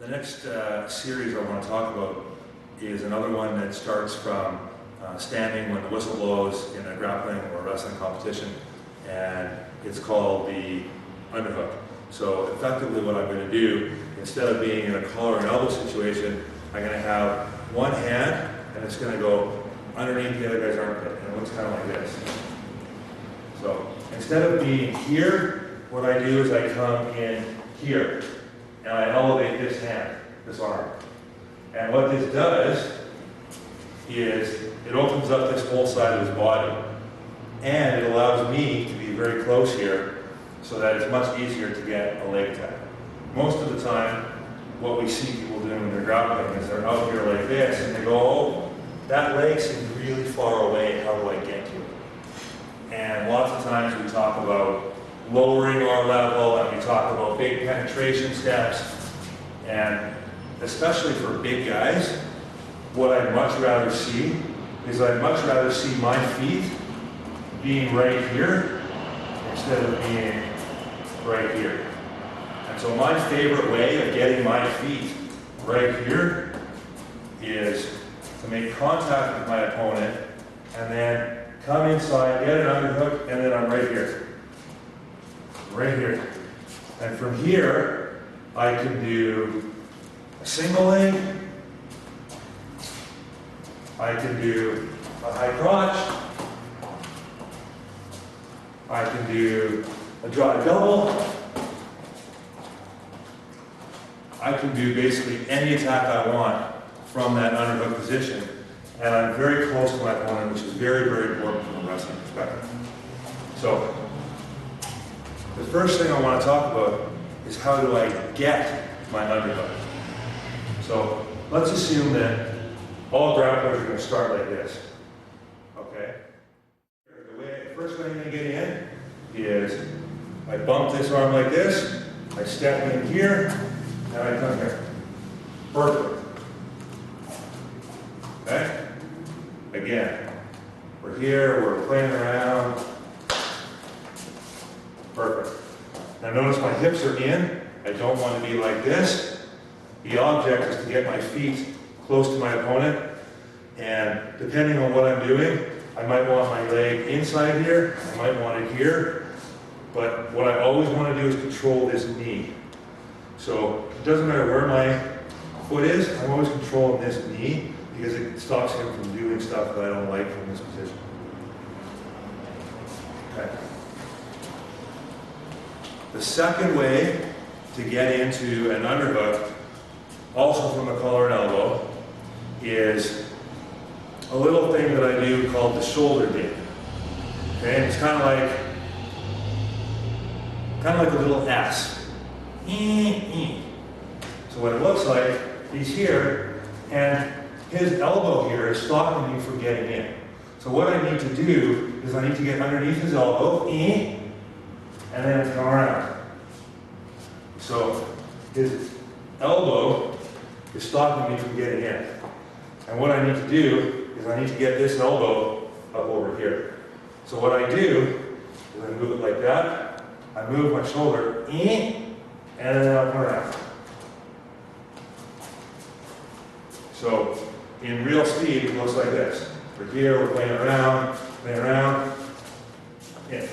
The next series I want to talk about is another one that starts from standing when the whistle blows in a grappling or wrestling competition, and it's called the underhook. So effectively what I'm going to do, instead of being in a collar and elbow situation, I'm going to have one hand and it's going to go underneath the other guy's armpit, and it looks kind of like this. So instead of being here, what I do is I come in here and I elevate this hand, this arm. And what this does is it opens up this whole side of his body, and it allows me to be very close here so that it's much easier to get a leg tap. Most of the time, what we see people doing when they're grappling is they're out here like this and they go, oh, that leg seems really far away, how do I get to it? And lots of times we talk about lowering our level, and we talk about big penetration steps, and especially for big guys, what I'd much rather see is I'd much rather see my feet being right here instead of being right here. And so my favorite way of getting my feet right here is to make contact with my opponent and then come inside, get an underhook, and then I'm right here. Right here. And from here, I can do a single leg, I can do a high crotch, I can do a draw double, I can do basically any attack I want from that underhook position, and I'm very close to my opponent, which is very, very important from a wrestling perspective. So, the first thing I want to talk about is how do I get my underhook. So let's assume that all grapplers are going to start like this. Okay? The first way I'm going to get in is I bump this arm like this, I step in here, and I come here. Perfect. Okay? Again, we're here, we're playing around. Perfect. Now notice my hips are in. I don't want to be like this. The object is to get my feet close to my opponent, and depending on what I'm doing, I might want my leg inside here, I might want it here, but what I always want to do is control this knee. So it doesn't matter where my foot is, I'm always controlling this knee because it stops him from doing stuff that I don't like from this position. Okay. The second way to get into an underhook, also from a collar and elbow, is a little thing that I do called the shoulder dip. Okay, and it's kind of like a little S. So what it looks like, he's here, and his elbow here is stopping me from getting in. So what I need to do is I need to get underneath his elbow, and then come around. So his elbow is stopping me from getting in. And what I need to do is I need to get this elbow up over here. So what I do is I move it like that, I move my shoulder, and then I'll come around. So in real speed, it looks like this. We're here, we're playing around, in.